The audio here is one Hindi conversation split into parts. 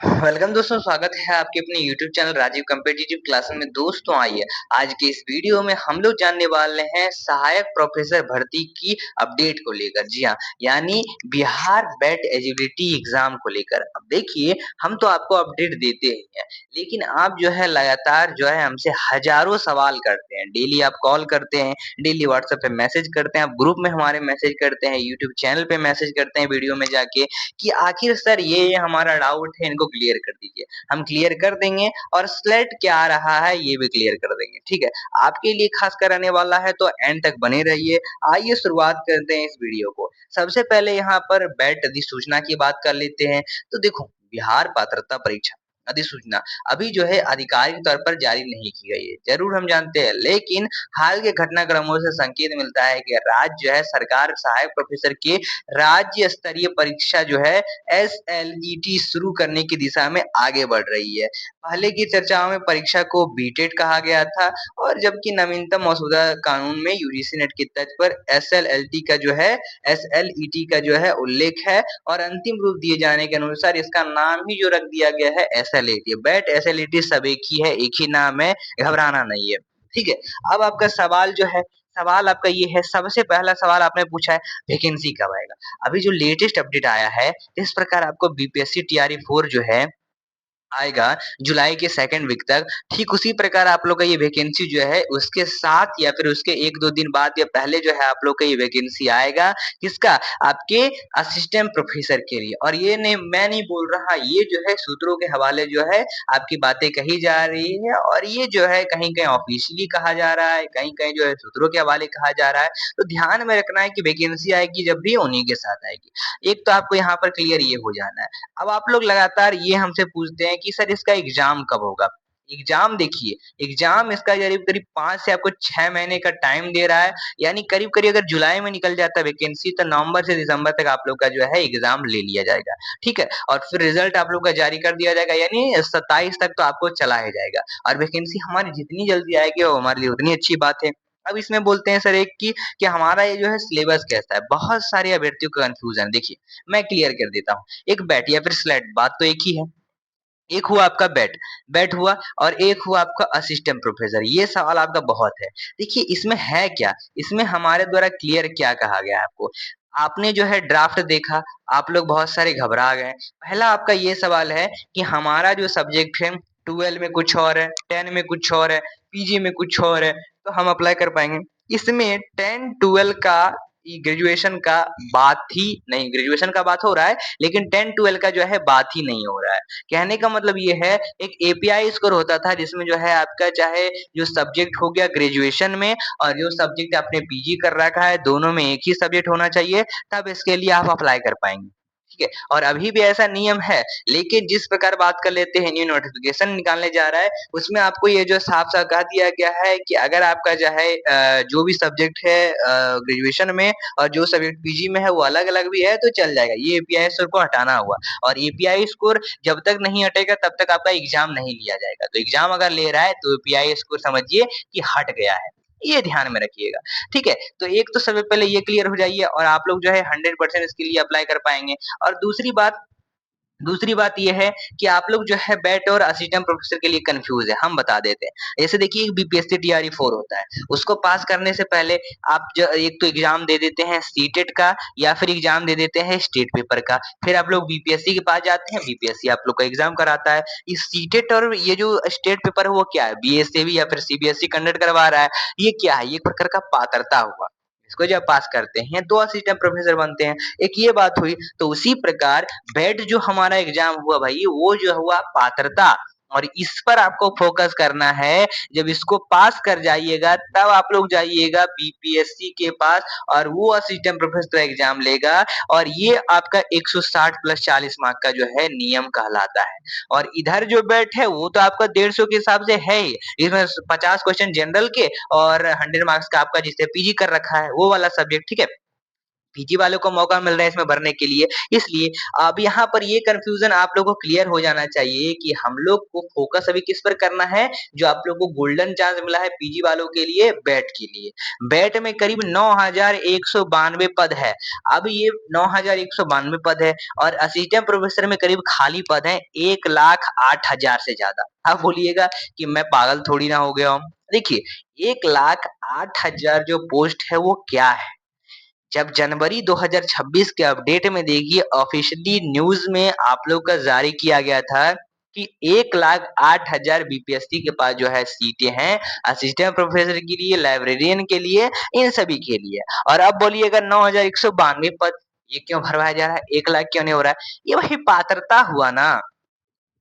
वेलकम दोस्तों, स्वागत है आपके अपने YouTube channel Rajiv competitive classes में। दोस्तों आइए, आज के इस वीडियो में हम लोग जानने वाले हैं सहायक प्रोफेसर भर्ती की अपडेट को लेकर। जी हाँ, यानी बिहार बेट एलिजिबिलिटी एग्जाम को लेकर। अब देखिए, हम तो आपको अपडेट देते ही हैं, लेकिन आप जो है लगातार जो है हमसे हजारों सवाल करते हैं। डेली आप कॉल करते हैं, डेली व्हाट्सएप पे मैसेज करते हैं, आप ग्रुप में हमारे मैसेज करते हैं, यूट्यूब चैनल पे मैसेज करते हैं वीडियो में जाके कि आखिर सर ये हमारा डाउट है, इनको क्लियर कर दीजिए। हम क्लियर कर देंगे और स्लेट क्या आ रहा है ये भी क्लियर कर देंगे। ठीक है, आपके लिए खास कर आने वाला है तो एंड तक बने रहिए। आइए शुरुआत करते हैं इस वीडियो को। सबसे पहले यहाँ पर बैट अधिसूचना की बात कर लेते हैं। तो देखो, बिहार पात्रता परीक्षा अधिसूचना अभी जो है आधिकारिक तौर पर जारी नहीं की गई है, जरूर हम जानते हैं, लेकिन हाल के घटनाक्रमों से संकेत मिलता है कि राज्य जो है सरकार सहायक प्रोफेसर के राज्य स्तरीय परीक्षा जो है एसएलईटी शुरू करने की दिशा में आगे बढ़ रही है। पहले की चर्चाओं में परीक्षा को बीटेट कहा गया था, और जबकि नवीनतम मौजूदा कानून में यूजीसी नेट के तर्ज पर एसएलएलटी का जो है एसएलईटी का जो है उल्लेख है, और अंतिम रूप दिए जाने के अनुसार इसका नाम ही जो रख दिया गया है एसएलईटी। बेट एसएलईटी सब एक ही है, एक ही नाम है, घबराना नहीं है। ठीक है, अब आपका सवाल जो है, सवाल आपका ये है, सबसे पहला सवाल आपने पूछा है वैकेंसी कब आएगा। अभी जो लेटेस्ट अपडेट आया है, इस प्रकार आपको बीपीएससी टीआरई 4 जो है आएगा जुलाई के सेकंड वीक तक। ठीक उसी प्रकार आप लोग का ये वैकेंसी जो है उसके साथ या फिर उसके 1-2 दिन बाद या पहले जो है आप लोग का ये वैकेंसी आएगा। किसका? आपके असिस्टेंट प्रोफेसर के लिए। और ये नहीं, मैं नहीं बोल रहा, ये जो है सूत्रों के हवाले जो है आपकी बातें कही जा रही है, और ये जो है कहीं-कहीं ऑफिशियली कहा जा रहा है, कहीं-कहीं जो है सूत्रों के हवाले कहा जा रहा है। तो ध्यान में रखना है कि वैकेंसी आएगी जब भी उन्हीं के साथ आएगी। एक तो आपको यहाँ पर क्लियर ये हो जाना है। अब आप लोग लगातार ये हमसे पूछते हैं कि सर इसका एग्जाम कब होगा? एग्जाम देखिए, एग्जाम इसका करीब-करीब 5 से आपको 6 महीने का टाइम दे रहा है, यानी करीब-करीब अगर जुलाई में निकल जाता है वैकेंसी, तो नवंबर से दिसंबर तक आप लोग का जो है एग्जाम ले लिया जाएगा। ठीक है? और फिर रिजल्ट आप लोग का जारी कर दिया जाएगा, यानी 27 तक तो आपको चला ही जाएगा। और वैकेंसी हमारी जितनी जल्दी आएगी वो हमारे लिए उतनी अच्छी बात है। अब इसमें बोलते हैं सर एक कि हमारा ये जो है सिलेबस कैसा है? बहुत सारे अभ्यर्थियों को कन्फ्यूजन है। देखिए, मैं क्लियर कर देता हूँ। एक बैट या फिर स्लेट, बात तो एक ही है। एक हुआ आपका बैट, बैट हुआ, और एक हुआ आपका असिस्टेंट प्रोफेसर। ये सवाल आपका बहुत है। देखिए, इसमें है क्या? इसमें हमारे द्वारा क्लियर क्या कहा गया है आपको? आपने जो है ड्राफ्ट देखा, आप लोग बहुत सारे घबरा गए। पहला आपका ये सवाल है कि हमारा जो सब्जेक्ट है 12 में कुछ और है, 10 में कुछ और है, पीजी में कुछ और है, तो हम अप्लाई कर पाएँगे? इसमें 10-12 का ग्रेजुएशन का बात ही नहीं, ग्रेजुएशन का बात हो रहा है, लेकिन 10-12 का जो है बात ही नहीं हो रहा है। कहने का मतलब ये है, एक एपीआई स्कोर होता था जिसमें जो है आपका चाहे जो सब्जेक्ट हो गया ग्रेजुएशन में, और जो सब्जेक्ट आपने पीजी कर रखा है, दोनों में एक ही सब्जेक्ट होना चाहिए, तब इसके लिए आप अप्लाई कर पाएँगे। ठीक है? और अभी भी ऐसा नियम है, लेकिन जिस प्रकार बात कर लेते हैं न्यू नोटिफ़िकेशन निकालने जा रहा है, उसमें आपको ये जो साफ-साफ कह दिया गया है कि अगर आपका जो है जो भी सब्जेक्ट है ग्रेजुएशन में, और जो सब्जेक्ट पीजी में है वो अलग-अलग भी है तो चल जाएगा। ये एपीआई स्कोर को हटाना हुआ, और एपीआई स्कोर जब तक नहीं हटेगा तब तक आपका एग्ज़ाम नहीं लिया जाएगा। तो एग्ज़ाम अगर ले रहा है तो एपीआई स्कोर समझिए कि हट गया है। ये ध्यान में रखिएगा। ठीक है? तो एक तो सबसे पहले ये क्लियर हो जाइए, और आप लोग जो है 100% इसके लिए अप्लाई कर पाएँगे। और दूसरी बात ये है कि आप लोग जो है बैट और असिस्टेंट प्रोफेसर के लिए कन्फ्यूज़ है, हम बता देते हैं। जैसे देखिए, बीपीएससी टीआरई 4 होता है, उसको पास करने से पहले आप एक तो एग्ज़ाम दे देते हैं सीटेट का, या फिर एग्ज़ाम दे देते हैं स्टेट पेपर का। फिर आप लोग बीपीएससी के पास जाते हैं, बीपीएससी आप लोग का एग्ज़ाम कराता है। ये सीटेट और ये जो स्टेट पेपर है वो क्या है? बीएसएबी या फिर सीबीएसई कंडक्ट करवा रहा है। ये क्या है? ये एक प्रकार का पात्रता हुआ। इसको जब पास करते हैं तो असिस्टेंट प्रोफेसर बनते हैं। एक ये बात हुई। तो उसी प्रकार बेट जो हमारा एग्जाम हुआ भाई, वो जो हुआ पात्रता, और इस पर आपको फोकस करना है। जब इसको पास कर जाइएगा तब आप लोग जाइएगा बीपीएससी के पास, और वो असिस्टेंट प्रोफेसर एग्जाम लेगा, और ये आपका 160 प्लस 40 मार्क का जो है नियम कहलाता है। और इधर जो बैठ है वो तो आपका 150 के हिसाब से है ही। इसमें 50 क्वेश्चन जनरल के और 100 मार्क्स का आपका जिससे पीजी कर रखा है वो वाला सब्जेक्ट। ठीक है? पीजी वालों को मौका मिल रहा है इसमें भरने के लिए। इसलिए अब यहाँ पर ये कन्फ्यूज़न आप लोगों को क्लियर हो जाना चाहिए कि हम लोग को फ़ोकस अभी किस पर करना है, जो आप लोगों को गोल्डन चांस मिला है पीजी वालों के लिए बैट के लिए। बैट में करीब 9192 पद है। अब ये 9192 पद है और असिस्टेंट प्रोफ़ेसर में करीब खाली पद हैं 1,08,000 से ज़्यादा। आप बोलिएगा कि मैं पागल थोड़ी ना हो गया हूँ। देखिए, 1,08,000 जो पोस्ट है वो क्या है? जब जनवरी 2026 के अपडेट में देखिए ऑफिशियली न्यूज़ में आप लोग का जारी किया गया था कि 1,08,000 बीपीएससी के पास जो है सीटें हैं, असिस्टेंट प्रोफ़ेसर के लिए, लाइब्रेरियन के लिए, इन सभी के लिए। और अब बोलिएगा 9,192 पद, ये क्यों भरवाया जा रहा है? 1 लाख क्यों नहीं हो रहा है? ये वही पात्रता हुआ ना।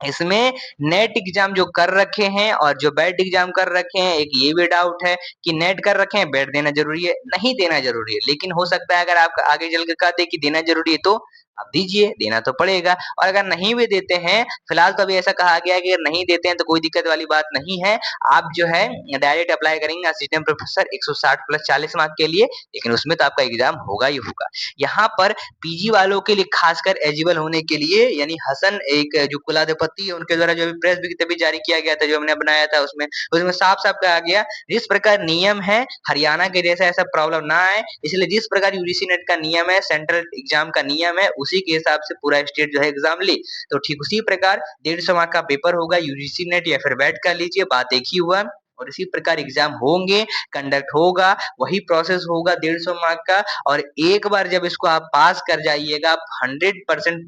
इसमें नेट एग्ज़ाम जो कर रखे हैं और जो बैट एग्ज़ाम कर रखे हैं, एक ये भी डाउट है कि नेट कर रखे हैं, बैट देना ज़रूरी है? नहीं देना ज़रूरी है, लेकिन हो सकता है अगर आप आगे चल के कहते हैं कि देना ज़रूरी है तो आप दीजिए, देना तो पड़ेगा और अगर नहीं भी देते हैं, फिलहाल तो अभी ऐसा कहा गया है कि अगर नहीं देते हैं तो कोई दिक्कत वाली बात नहीं है। आप जो है डायरेक्ट अप्लाई करेंगे असिस्टेंट प्रोफ़ेसर 160 प्लस 40 मार्क के लिए, लेकिन उसमें तो आपका एग्ज़ाम होगा ही होगा। यहाँ पर पीजी वालों के लिए खासकर एलिजिबल होने के लिए यानी हसन एक जो कुलाधिपति है उनके द्वारा जो अभी प्रेस विज्ञप्ति जारी किया गया था जो हमने बनाया था उसमें साफ-साफ कहा गया जिस प्रकार नियम है हरियाणा के जैसा ऐसा प्रॉब्लम ना आए इसलिए जिस प्रकार यूजीसी नेट का नियम है सेंट्रल एग्जाम का नियम है उसी के हिसाब से पूरा स्टेट जो है एग्जाम ले। तो ठीक उसी प्रकार 150 मार्क का पेपर होगा यूजीसी नेट या फिर बैट का लीजिए बात एक ही हुआ और इसी प्रकार एग्जाम होंगे, कंडक्ट होगा, वही प्रोसेस होगा 150 मार्क का और एक बार जब इसको आप पास कर जाइएगा आप 100%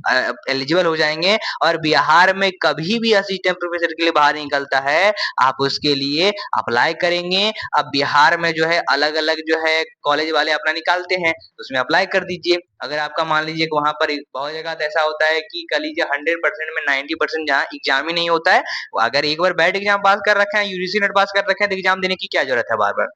एलिजिबल हो जाएँगे और बिहार में कभी भी असिस्टेंट प्रोफेसर के लिए बाहर निकलता है, आप उसके लिए अप्लाई करेंगे। अब बिहार में जो है अलग-अलग जो है कॉलेज वाले अपना निकालते हैं, उसमें अप्लाई कर दीजिए। अगर आपका मान लीजिए कि वहाँ पर बहुत जगह तो ऐसा होता है कि कह लीजिए 100% में 90% जहाँ एग्ज़ाम ही नहीं होता है, अगर एक बार बैठ एग्ज़ाम पास कर रखे हैं, यूजीसी नेट पास कर रखे हैं, तो एग्ज़ाम देने की क्या ज़रूरत है बार-बार?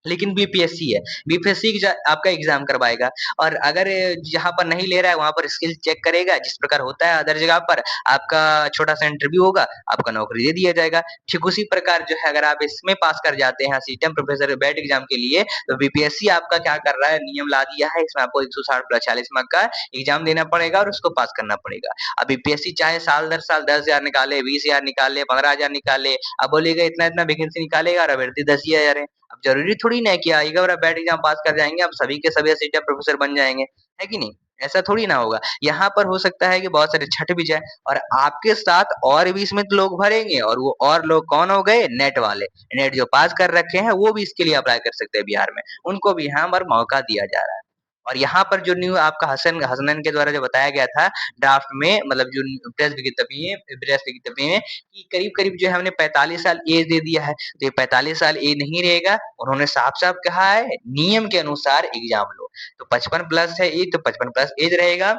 लेकिन बीपीएससी है, बीपीएससी आपका एग्ज़ाम करवाएगा और अगर जहाँ पर नहीं ले रहा है, वहाँ पर स्किल चेक करेगा, जिस प्रकार होता है अदर जगह पर, आपका छोटा-सा इंटरव्यू होगा, आपका नौकरी दे दिया जाएगा। ठीक उसी प्रकार जो है अगर आप इसमें पास कर जाते हैं असिस्टेंट प्रोफेसर बैट एग्ज़ाम के लिए, तो बीपीएससी आपका क्या कर रहा है, नियम ला दिया है, इसमें आपको 160 प्लस 40 मार्क का एग्ज़ाम देना पड़ेगा और उसको पास करना पड़ेगा। अब बीपीएससी चाहे साल दर साल 10,000 निकाले, 20,000 निकाले, 15,000 निकाले, अब बोलिएगा इतना-इतना वैकेंसी निकालेगा और अभ्यर्थी 10 ही हज़ार है। अब ज़रूरी थोड़ी ना है कि एक बार आप बैठ एग्ज़ाम पास कर जाएँगे, आप सभी के सभी असिस्टेंट प्रोफ़ेसर बन जाएँगे, है कि नहीं? ऐसा थोड़ी ना होगा। यहाँ पर हो सकता है कि बहुत सारे छँट भी जाएँ और आपके साथ और भी इसमें तो लोग भरेंगे और वो और लोग कौन हो गए? नेट वाले। नेट जो पास कर रखे हैं, वो भी इसके लिए अप्लाई कर सकते हैं बिहार में। उनको भी यहाँ पर मौका दिया जा रहा है। और यहाँ पर जो न्यू आपका हसनैन के द्वारा जो बताया गया था ड्राफ्ट में मतलब जो प्रेस विज्ञप्ति में कि करीब-करीब जो है हमने 45 साल एज दे दिया है। तो ये 45 साल एज नहीं रहेगा, उन्होंने साफ-साफ कहा है नियम के अनुसार एग्ज़ाम लो। तो 55 प्लस है एज तो 55 प्लस एज रहेगा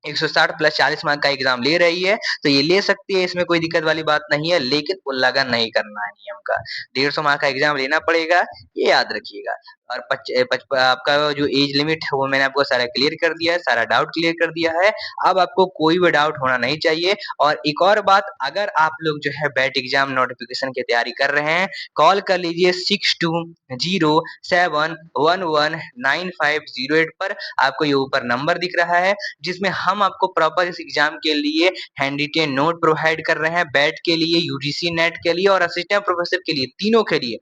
160 प्लस 40 मार्क का एग्ज़ाम ले रही है, तो ये ले सकती है, इसमें कोई दिक्कत वाली बात नहीं है, लेकिन उल्लंघन नहीं करना है नियम का। 150 मार्क का एग्ज़ाम लेना पड़ेगा, ये याद रखिएगा। और आपका जो एज लिमिट है, वो मैंने आपको सारा क्लियर कर दिया है, सारा डाउट क्लियर कर दिया है। अब आपको कोई भी डाउट होना नहीं चाहिए और एक और बात, अगर आप लोग जो है बैट एग्ज़ाम नोटिफ़िकेशन की तैयारी कर रहे हैं, कॉल कर लीजिए 6207119508 पर, आपको ये ऊपर नंबर दिख रहा है। जिसमें हम आपको प्रॉपर इस एग्जाम के लिए हैंड रिटेन नोट प्रोवाइड कर रहे हैं, बैट के लिए, यूजीसी नेट के लिए और असिस्टेंट प्रोफेसर के लिए, तीनों के लिए।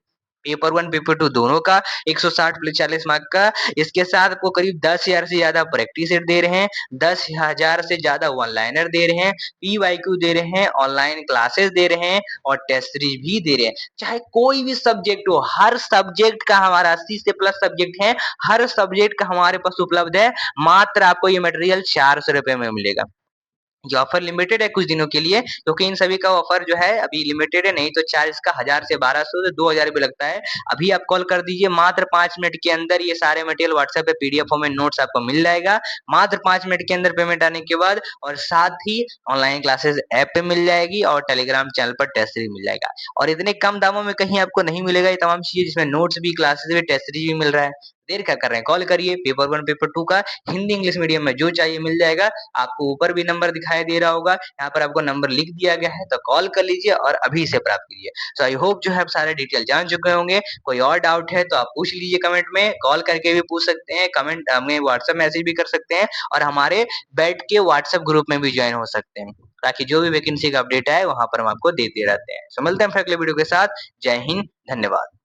पेपर 1, पेपर 2 दोनों का 160 प्लस 40 मार्क का। इसके साथ आपको करीब 10,000 से ज़्यादा प्रैक्टिस सेट दे रहे हैं, 10,000 से ज़्यादा वन लाइनर दे रहे हैं, पीवाईक्यू दे रहे हैं, ऑनलाइन क्लासेस दे रहे हैं और टेस्ट सीरीज भी दे रहे हैं। चाहे कोई भी सब्जेक्ट हो, हर सब्जेक्ट का हमारा 80 से प्लस सब्जेक्ट है, हर सब्जेक्ट का हमारे पास उपलब्ध है। मात्र आपको ये मटेरियल ₹400 में मिलेगा। ये ऑफर लिमिटेड है कुछ दिनों के लिए क्योंकि इन सभी का ऑफर जो है अभी लिमिटेड है, नहीं तो चार्ज इसका 1000 से 1200 से 2000 भी लगता है। अभी आप कॉल कर दीजिए, मात्र 5 मिनट के अंदर ये सारे मटेरियल व्हाट्सएप पे पीडीएफ फॉर्म में नोट्स आपको मिल जाएगा। मात्र 5 मिनट के अंदर पेमेंट आने के बाद और साथ ही ऑनलाइन क्लासेस ऐप पे मिल जाएगी और टेलीग्राम चैनल पर टेस्ट सीरीज मिल जाएगा। और इतने कम दामों में कहीं आपको नहीं मिलेगा ये तमाम चीज़ें जिसमें नोट्स भी, क्लासेस भी, टेस्ट सीरीज भी मिल रहा है। देर क्या कर रहे हैं, कॉल करिए। पेपर 1 पेपर 2 का हिंदी इंग्लिश मीडियम में जो चाहिए मिल जाएगा। आपको ऊपर भी नंबर दिखाई दे रहा होगा, यहाँ पर आपको नंबर लिख दिया गया है, तो कॉल कर लीजिए और अभी इसे प्राप्त कीजिए। सो आई होप जो है आप सारे डिटेल जान चुके होंगे। कोई और डाउट है तो आप पूछ लीजिए कमेंट में, कॉल करके भी पूछ सकते हैं, कमेंट हमें व्हाट्सएप मैसेज भी कर सकते हैं और हमारे बैठ के व्हाट्सएप ग्रुप में भी जॉइन हो सकते हैं, ताकि जो भी वैकेंसी का अपडेट आए वहाँ पर हम आपको देते रहते हैं। सो मिलते हैं फिर अगले वीडियो के साथ। जय हिंद, धन्यवाद।